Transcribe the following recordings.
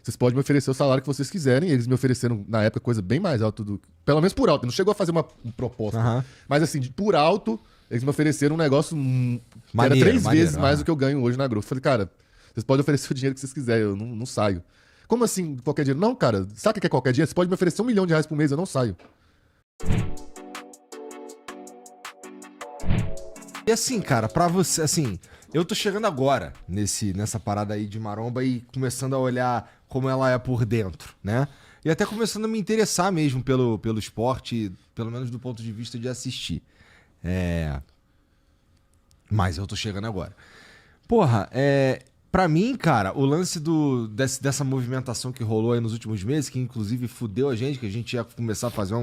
vocês podem me oferecer o salário que vocês quiserem. Eles me ofereceram, na época, coisa bem mais alta do... Pelo menos por alto. Não chegou a fazer uma proposta. Aham. Mas assim, por alto, eles me ofereceram um negócio que Maneiro, era 3 vezes maneiro, mais do que eu ganho hoje na Growth. Falei, cara, vocês podem oferecer o dinheiro que vocês quiserem, eu não saio. Como assim, qualquer dinheiro? Não, cara, sabe o que é qualquer dinheiro? Você pode me oferecer R$1 milhão por mês, eu não saio. E assim, cara, pra você, assim, eu tô chegando agora nessa parada aí de maromba e começando a olhar como ela é por dentro, né? E até começando a me interessar mesmo pelo esporte, pelo menos do ponto de vista de assistir. Mas eu tô chegando agora. Porra, pra mim, cara, o lance dessa movimentação que rolou aí nos últimos meses, que inclusive fudeu a gente, que a gente ia começar a fazer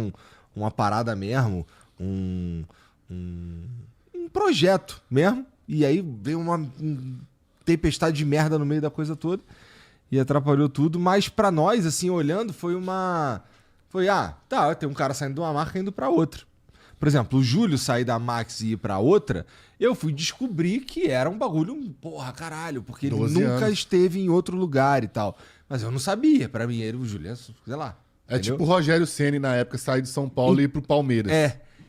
uma parada mesmo, um projeto mesmo, e aí veio uma tempestade de merda no meio da coisa toda e atrapalhou tudo, mas pra nós, assim, olhando, tem um cara saindo de uma marca e indo pra outra. Por exemplo, o Júlio sair da Max e ir pra outra, eu fui descobrir que era um bagulho, porra, caralho, porque ele 12 nunca anos. esteve em outro lugar e tal. Mas eu não sabia, pra mim, o Júlio, sei lá. É entendeu? tipo o Rogério Ceni na época sair de São Paulo e ir pro Palmeiras.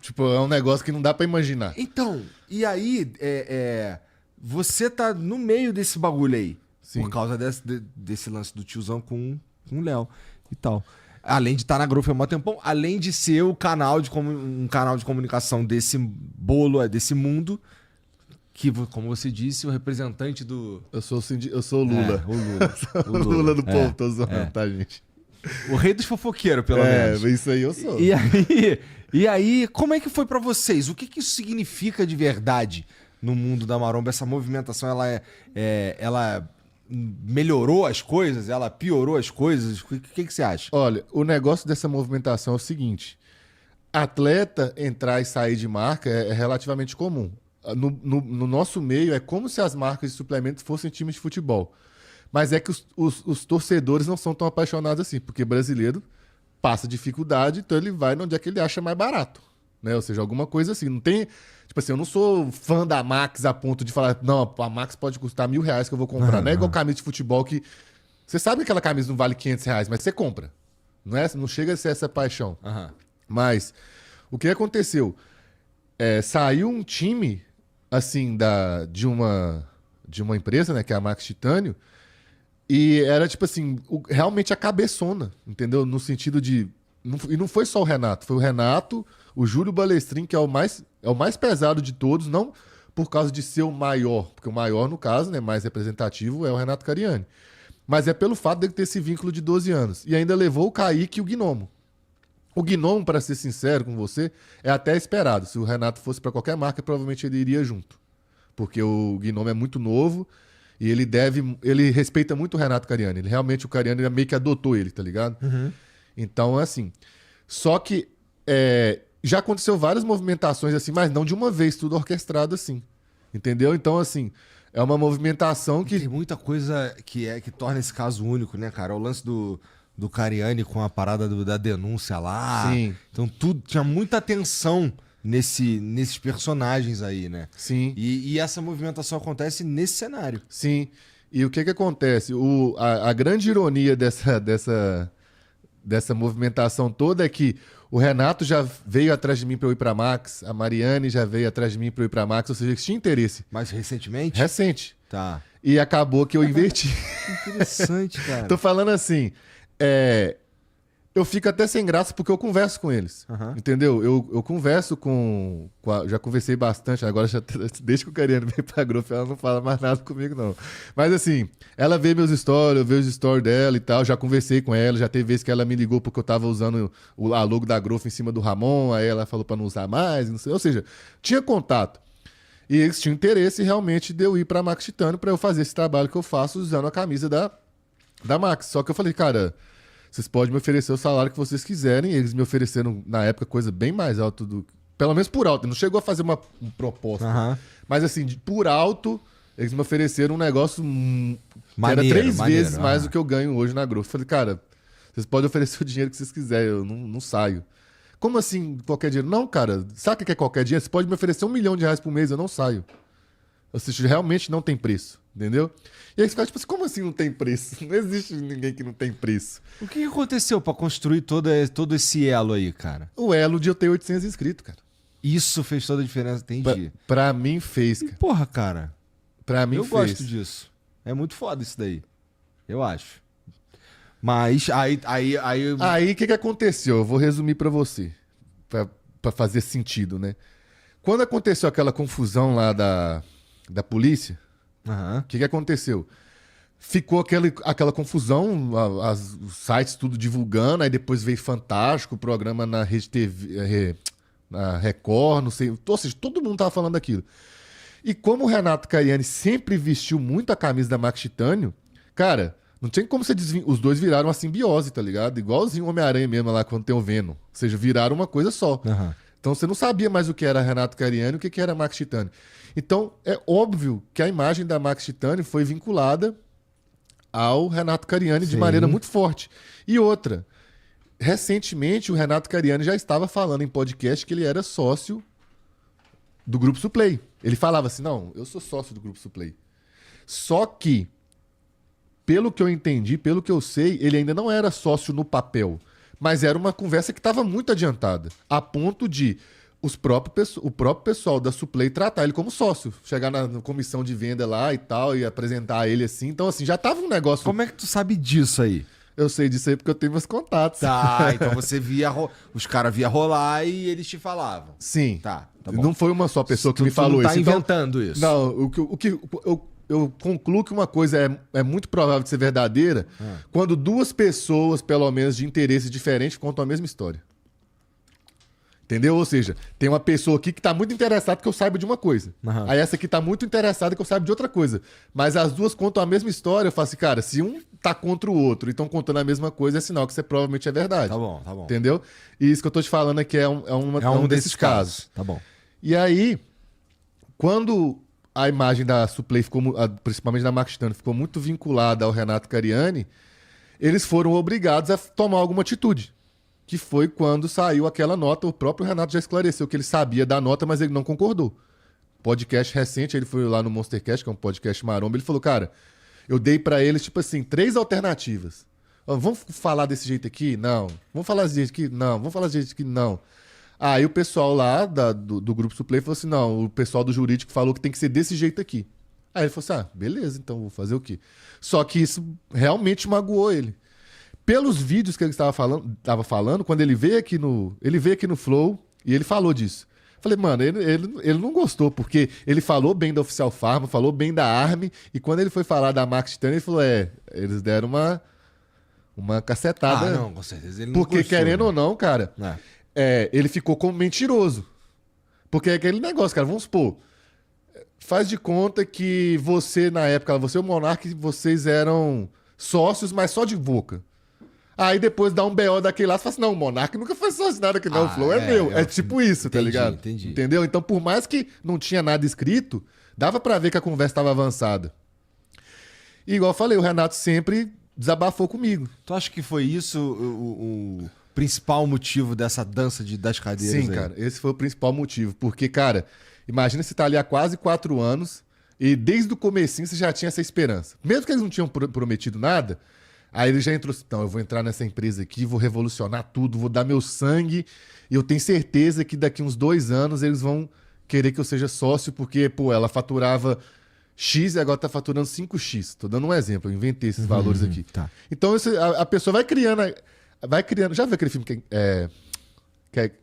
Tipo, é um negócio que não dá pra imaginar. Então, e aí, você tá no meio desse bagulho aí. Sim. Por causa desse lance do tiozão com o Léo e tal. Além de estar na Growth há um tempão, além de ser um canal de comunicação desse bolo, desse mundo, que, como você disse, o representante do... Eu sou o Lula. O Lula. O Lula do povo, tô zoando, tá, gente? O rei dos fofoqueiros, pelo menos. Isso aí eu sou. E aí, como é que foi pra vocês? O que isso significa de verdade no mundo da maromba? Essa movimentação, ela melhorou as coisas? Ela piorou as coisas? O que você acha? Olha, o negócio dessa movimentação é o seguinte. Atleta entrar e sair de marca é relativamente comum. No nosso meio, é como se as marcas de suplementos fossem times de futebol. Mas é que os torcedores não são tão apaixonados assim, porque brasileiro passa dificuldade, então ele vai onde é que ele acha mais barato, né? Ou seja, alguma coisa assim. Não tem... Tipo assim, eu não sou fã da Max a ponto de falar, não, a Max pode custar R$1.000 que eu vou comprar. Não é igual camisa de futebol que... Você sabe que aquela camisa não vale R$500, mas você compra. Não chega a ser essa paixão. Aham. Mas o que aconteceu? Saiu um time, assim, de uma empresa, né, que é a Max Titânio, e era, tipo assim, realmente a cabeçona, entendeu? No sentido de... E não foi só o Renato, foi o Renato, o Júlio Balestrin, que é o mais pesado de todos, não por causa de ser o maior, porque o maior, no caso, né, mais representativo, é o Renato Cariani. Mas é pelo fato dele ter esse vínculo de 12 anos. E ainda levou o Kaique e o Gnomo. O Gnomo, para ser sincero com você, é até esperado. Se o Renato fosse para qualquer marca, provavelmente ele iria junto. Porque o Gnomo é muito novo e ele respeita muito o Renato Cariani. O Cariani meio que adotou ele, tá ligado? Uhum. Então, assim... Só que já aconteceu várias movimentações assim, mas não de uma vez, tudo orquestrado assim. Entendeu? Então, assim, é uma movimentação que... Tem muita coisa que torna esse caso único, né, cara? O lance do Cariani com a parada da denúncia lá. Sim. Então, tinha muita atenção nesses personagens aí, né? Sim. E essa movimentação acontece nesse cenário. Sim. E o que acontece? A grande ironia dessa movimentação toda é que o Renato já veio atrás de mim para eu ir para Max, a Mariane já veio atrás de mim para eu ir para Max, ou seja, eles tinham interesse. Mais recentemente? Recente. Tá. E acabou que eu inverti. Interessante, cara. Tô falando assim, eu fico até sem graça porque eu converso com eles, entendeu? Eu converso já conversei bastante, agora desde que o Cariani veio pra Growth, ela não fala mais nada comigo, não. Mas assim, ela vê meus stories, eu vejo os stories dela e tal, já conversei com ela, já teve vezes que ela me ligou porque eu tava usando a logo da Growth em cima do Ramon, aí ela falou pra não usar mais, não sei, ou seja, tinha contato. E eles tinham interesse realmente de eu ir pra Max Titânio pra eu fazer esse trabalho que eu faço usando a camisa da Max. Só que eu falei, cara... Vocês podem me oferecer o salário que vocês quiserem. Eles me ofereceram, na época, coisa bem mais alta pelo menos por alto. Não chegou a fazer uma proposta. Mas, assim, por alto, eles me ofereceram um negócio que era 3 vezes mais do que eu ganho hoje na Growth. Falei, cara, vocês podem oferecer o dinheiro que vocês quiserem. Eu não saio. Como assim qualquer dinheiro? Não, cara. Sabe o que é qualquer dinheiro? Você pode me oferecer R$1 milhão por mês. Eu não saio. Ou seja, realmente não tem preço. Entendeu? E aí você fala, tipo assim, como assim não tem preço? Não existe ninguém que não tem preço. O que aconteceu pra construir todo esse elo aí, cara? O elo de eu ter 800 inscritos, cara. Isso fez toda a diferença, entendi. Pra mim fez, cara. Porra, cara. Pra mim Eu fez. gosto disso. É muito foda isso daí. Eu acho. Mas aí... Aí o que aconteceu? Eu vou resumir pra você. Pra fazer sentido, né? Quando aconteceu aquela confusão lá da polícia, Aham. o que aconteceu? Ficou aquela confusão, os sites tudo divulgando, aí depois veio Fantástico, o programa na Rede TV, na Record, não sei. Ou seja, todo mundo tava falando daquilo. E como o Renato Cariani sempre vestiu muito a camisa da Max Titânio, cara, não tinha como você desvincular. Os dois viraram uma simbiose, tá ligado? Igualzinho o Homem-Aranha mesmo lá quando tem o Venom. Ou seja, viraram uma coisa só. Aham. Então você não sabia mais o que era Renato Cariani e o que era Max Titânio. Então é óbvio que a imagem da Max Titânio foi vinculada ao Renato Cariani de Sim. maneira muito forte. E outra, recentemente o Renato Cariani já estava falando em podcast que ele era sócio do Grupo Suplay. Ele falava assim, não, eu sou sócio do Grupo Suplay. Só que, pelo que eu entendi, pelo que eu sei, ele ainda não era sócio no papel. Mas era uma conversa que estava muito adiantada. A ponto de o próprio pessoal da Suplay tratar ele como sócio. Chegar na comissão de venda lá e tal, e apresentar ele assim. Então, assim, já tava um negócio... Como é que tu sabe disso aí? Eu sei disso aí porque eu tenho meus contatos. Tá, então você via... Os caras via rolar e eles te falavam. Sim. Tá bom. Não foi uma só pessoa que me Tu falou não tá isso. Então, inventando isso. não, eu concluo que uma coisa é muito provável de ser verdadeira quando duas pessoas, pelo menos, de interesse diferente, contam a mesma história. Entendeu? Ou seja, tem uma pessoa aqui que tá muito interessada que eu saiba de uma coisa. Aham. Aí essa aqui tá muito interessada que eu saiba de outra coisa. Mas as duas contam a mesma história. Eu falo assim, cara, se um tá contra o outro e estão contando a mesma coisa, é sinal que isso provavelmente é verdade. Tá bom, tá bom. Entendeu? E isso que eu tô te falando aqui é um desses casos. Tá bom. E aí, quando a imagem da Suplay ficou, principalmente da Max Titânio, ficou muito vinculada ao Renato Cariani, eles foram obrigados a tomar alguma atitude. Que foi quando saiu aquela nota, o próprio Renato já esclareceu que ele sabia da nota, mas ele não concordou. Podcast recente, ele foi lá no Monstercast, que é um podcast maromba, ele falou, cara, eu dei pra eles, tipo assim, 3 alternativas. Vamos falar desse jeito aqui? Não. Vamos falar desse jeito aqui? Não. Vamos falar desse jeito aqui? Não. Aí o pessoal lá do Grupo Suplay falou assim, não, o pessoal do jurídico falou que tem que ser desse jeito aqui. Aí ele falou assim, beleza, então vou fazer o quê? Só que isso realmente magoou ele. Pelos vídeos que ele estava falando, quando ele veio aqui no Flow e ele falou disso. Falei, mano, ele não gostou, porque ele falou bem da Oficial Pharma, falou bem da Army, e quando ele foi falar da Max Titânio, ele falou, eles deram uma cacetada. Ah, não, com certeza ele não porque gostou, querendo né? ou não, cara, ele ficou como mentiroso. Porque é aquele negócio, cara, vamos supor, faz de conta que você, na época, você e o Monark, vocês eram sócios, mas só de boca. Aí depois dá um BO daquele lá, você fala assim, não, o Monark nunca foi sócio nada aqui, não, o Flow é meu. É tipo isso, tá ligado? Entendi. Entendeu? Então, por mais que não tinha nada escrito, dava pra ver que a conversa estava avançada. E igual eu falei, o Renato sempre desabafou comigo. Tu acha que foi isso o principal motivo dessa dança das cadeiras Sim, aí? cara, esse foi o principal motivo. Porque, cara, imagina você tá ali há quase 4 anos e desde o comecinho você já tinha essa esperança. Mesmo que eles não tinham prometido nada, aí ele já entrou assim, então, eu vou entrar nessa empresa aqui, vou revolucionar tudo, vou dar meu sangue e eu tenho certeza que daqui uns 2 anos eles vão querer que eu seja sócio, porque, pô, ela faturava X e agora tá faturando 5X. Tô dando um exemplo, eu inventei esses valores aqui. Tá. Então a pessoa vai criando. Já viu aquele filme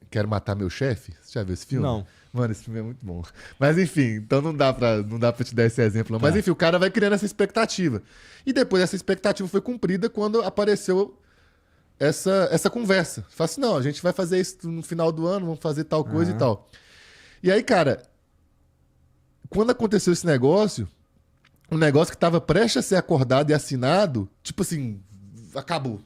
Quero Matar Meu Chefe? Você já viu esse filme? Não. Mano, esse filme é muito bom. Mas enfim, então não dá pra te dar esse exemplo. Não. Tá. Mas enfim, o cara vai criando essa expectativa. E depois essa expectativa foi cumprida quando apareceu essa conversa. Fala assim, não, a gente vai fazer isso no final do ano, vamos fazer tal coisa e tal. E aí, cara, quando aconteceu esse negócio, um negócio que estava prestes a ser acordado e assinado, tipo assim, acabou.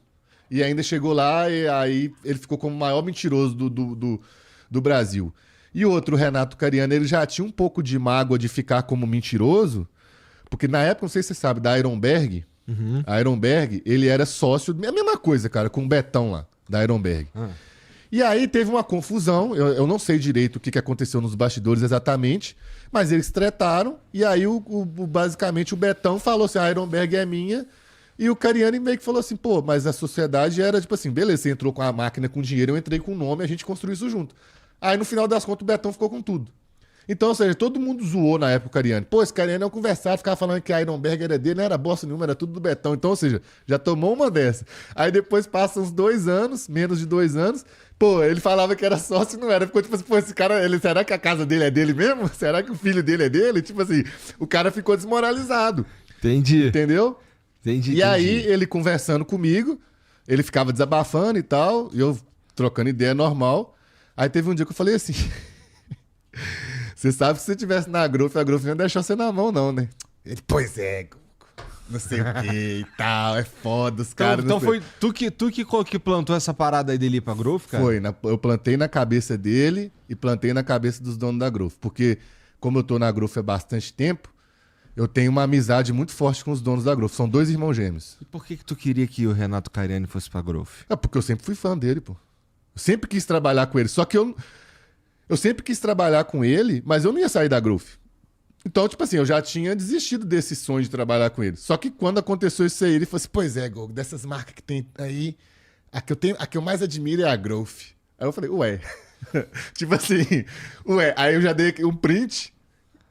E ainda chegou lá e aí ele ficou como o maior mentiroso do Brasil. E outro, o Renato Cariani, ele já tinha um pouco de mágoa de ficar como mentiroso, porque na época, não sei se você sabe, da Ironberg, a Ironberg, ele era sócio, a mesma coisa, cara, com o Betão lá, da Ironberg. E aí teve uma confusão, eu não sei direito o que aconteceu nos bastidores exatamente, mas eles tretaram, e aí basicamente o Betão falou assim, a Ironberg é minha, e o Cariani meio que falou assim, pô, mas a sociedade era tipo assim, beleza, você entrou com a máquina com dinheiro, eu entrei com o nome, a gente construiu isso junto. Aí no final das contas o Betão ficou com tudo. Então, ou seja, todo mundo zoou na época o Cariani. Pô, esse Cariani é um conversado, ficava falando que a Ironberg era dele, não era bosta nenhuma, era tudo do Betão. Então, ou seja, já tomou uma dessa. Aí depois passam uns 2 anos, menos de 2 anos, pô, ele falava que era sócio e não era. Ficou tipo assim, pô, esse cara, será que a casa dele é dele mesmo? Será que o filho dele é dele? Tipo assim, o cara ficou desmoralizado. Entendi. Entendeu? Entendi. Aí, ele conversando comigo, ele ficava desabafando e tal, e eu trocando ideia normal. Aí teve um dia que eu falei assim... Você sabe que se você estivesse na Growth, a Growth não ia deixar você na mão, não, né? Ele, pois é, não sei o que e tal, é foda, os caras... Então foi tu que plantou essa parada aí dele ir pra Growth, cara? Foi, eu plantei na cabeça dele e plantei na cabeça dos donos da Growth. Porque, como eu tô na Growth há bastante tempo, eu tenho uma amizade muito forte com os donos da Growth. São 2 irmãos gêmeos. E por que tu queria que o Renato Cariani fosse pra Growth? É porque eu sempre fui fã dele, pô. Eu sempre quis trabalhar com ele, só que eu sempre quis trabalhar com ele, mas eu não ia sair da Growth. Então, tipo assim, eu já tinha desistido desse sonho de trabalhar com ele. Só que quando aconteceu isso aí, ele falou assim, pois é, Gol, dessas marcas que tem aí, a que eu mais admiro é a Growth. Aí eu falei, ué. Tipo assim, ué. Aí eu já dei um print.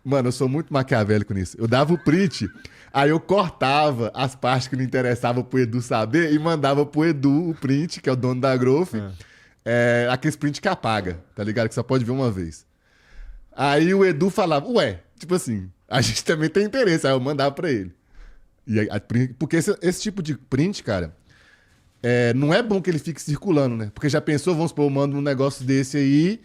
Mano, eu sou muito maquiavélico nisso. Eu dava o print, aí eu cortava as partes que não interessavam pro Edu saber e mandava pro Edu o print, que é o dono da Growth. Aquele print que apaga, tá ligado? Que só pode ver uma vez. Aí o Edu falava, ué, tipo assim, a gente também tem interesse. Aí eu mandava pra ele. Porque esse tipo de print, cara, não é bom que ele fique circulando, né? Porque já pensou, vamos supor, eu mando um negócio desse aí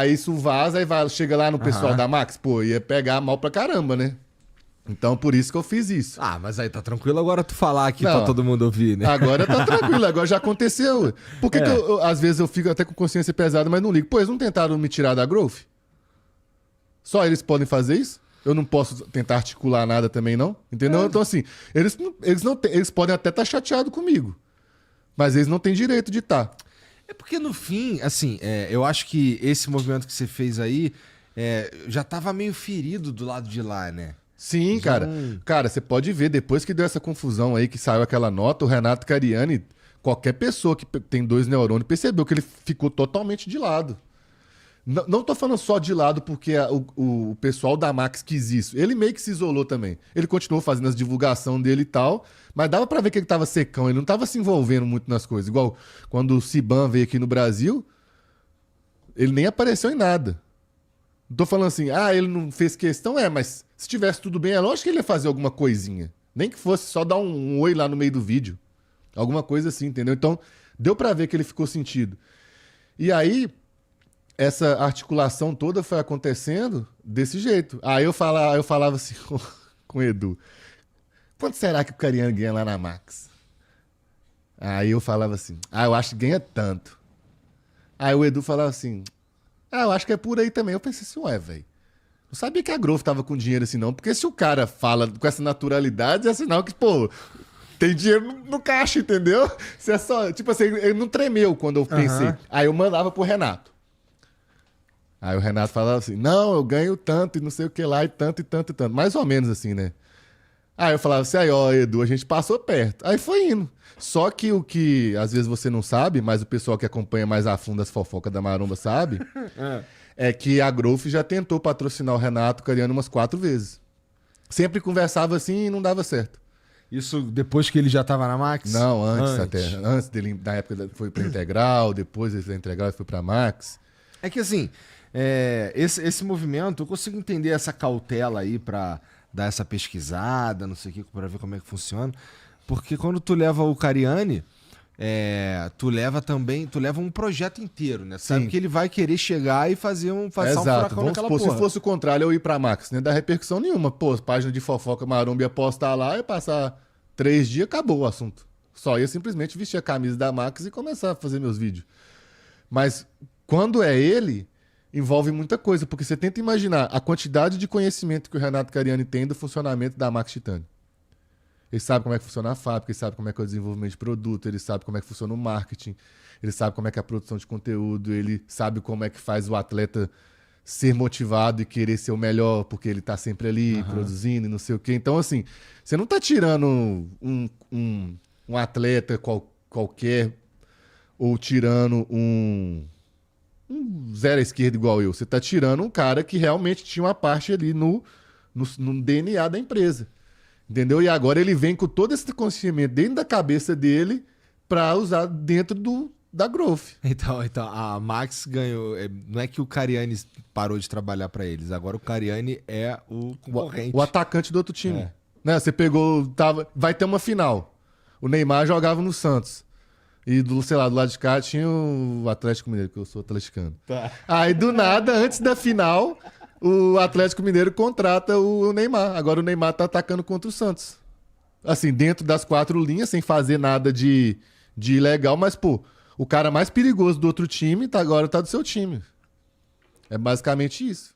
isso vaza, aí chega lá no pessoal da Max, pô, ia pegar mal pra caramba, né? Então, por isso que eu fiz isso. Ah, mas aí tá tranquilo agora tu falar aqui pra todo mundo ouvir, né? Agora tá tranquilo, agora já aconteceu. Por que às vezes eu fico até com consciência pesada, mas não ligo? Pô, eles não tentaram me tirar da Growth? Só eles podem fazer isso? Eu não posso tentar articular nada também, não? Entendeu? Então, assim, eles podem até estar chateados comigo, mas eles não têm direito de estar. É porque no fim, assim, eu acho que esse movimento que você fez aí já tava meio ferido do lado de lá, né? Sim, cara. Cara, você pode ver, depois que deu essa confusão aí, que saiu aquela nota, o Renato Cariani, qualquer pessoa que tem 2 neurônios, percebeu que ele ficou totalmente de lado. Não tô falando só de lado porque o pessoal da Max quis isso. Ele meio que se isolou também. Ele continuou fazendo as divulgações dele e tal, mas dava pra ver que ele tava secão, ele não tava se envolvendo muito nas coisas. Igual quando o Ciban veio aqui no Brasil, ele nem apareceu em nada. Não tô falando assim, ele não fez questão, mas se tivesse tudo bem, é lógico que ele ia fazer alguma coisinha. Nem que fosse só dar um oi lá no meio do vídeo. Alguma coisa assim, entendeu? Então, deu pra ver que ele ficou sentido. E aí, essa articulação toda foi acontecendo desse jeito. Aí eu falava assim com o Edu, quanto será que o Cariani ganha lá na Max? Aí eu falava assim, eu acho que ganha tanto. Aí o Edu falava assim, eu acho que é por aí também. Eu pensei assim, velho. Não sabia que a Growth tava com dinheiro assim, não. Porque se o cara fala com essa naturalidade, é sinal que, pô, tem dinheiro no caixa, entendeu? Se é só, tipo assim, ele não tremeu quando eu pensei. Aí eu mandava pro Renato. Aí o Renato falava assim, não, eu ganho tanto e não sei o que lá, e tanto, e tanto, e tanto. Mais ou menos assim, né? Aí eu falava assim, Edu, a gente passou perto. Aí foi indo. Só que o que às vezes você não sabe, mas o pessoal que acompanha mais a fundo as fofocas da Maromba sabe, é que a Growth já tentou patrocinar o Renato Cariani umas 4 vezes. Sempre conversava assim e não dava certo. Isso depois que ele já tava na Max? Não, antes até. Antes dele, na época foi pra Integral, depois ele foi pra Integral e foi pra Max. É que assim, esse movimento, eu consigo entender essa cautela aí pra dar essa pesquisada, não sei o que, pra ver como é que funciona. Porque quando tu leva o Cariani, tu leva um projeto inteiro, né? Sabe que ele vai querer chegar e fazer um furacão naquela porra. Se fosse o contrário, eu ir pra Max, não ia dar repercussão nenhuma. Pô, página de fofoca Maromba ia postar lá e passar 3 dias, acabou o assunto. Só ia simplesmente vestir a camisa da Max e começar a fazer meus vídeos. Mas quando é ele, envolve muita coisa, porque você tenta imaginar a quantidade de conhecimento que o Renato Cariani tem do funcionamento da Max Titânio. Ele sabe como é que funciona a fábrica, ele sabe como é que é o desenvolvimento de produto, ele sabe como é que funciona o marketing, ele sabe como é que é a produção de conteúdo, ele sabe como é que faz o atleta ser motivado e querer ser o melhor, porque ele tá sempre ali produzindo e não sei o quê. Então, assim, você não tá tirando um atleta qualquer ou tirando um zero à esquerda igual eu. Você tá tirando um cara que realmente tinha uma parte ali no DNA da empresa. Entendeu? E agora ele vem com todo esse conhecimento dentro da cabeça dele para usar dentro da Growth. Então, a Max ganhou. Não é que o Cariani parou de trabalhar para eles. Agora o Cariani é o concorrente. O atacante do outro time. Né? Você pegou. Vai ter uma final. O Neymar jogava no Santos. E sei lá, do lado de cá tinha o Atlético Mineiro, que eu sou atleticano. Tá. Aí do nada, antes da final, o Atlético Mineiro contrata o Neymar. Agora o Neymar tá atacando contra o Santos. Assim, dentro das 4 linhas, sem fazer nada de ilegal, mas, pô, o cara mais perigoso do outro time agora tá do seu time. É basicamente isso.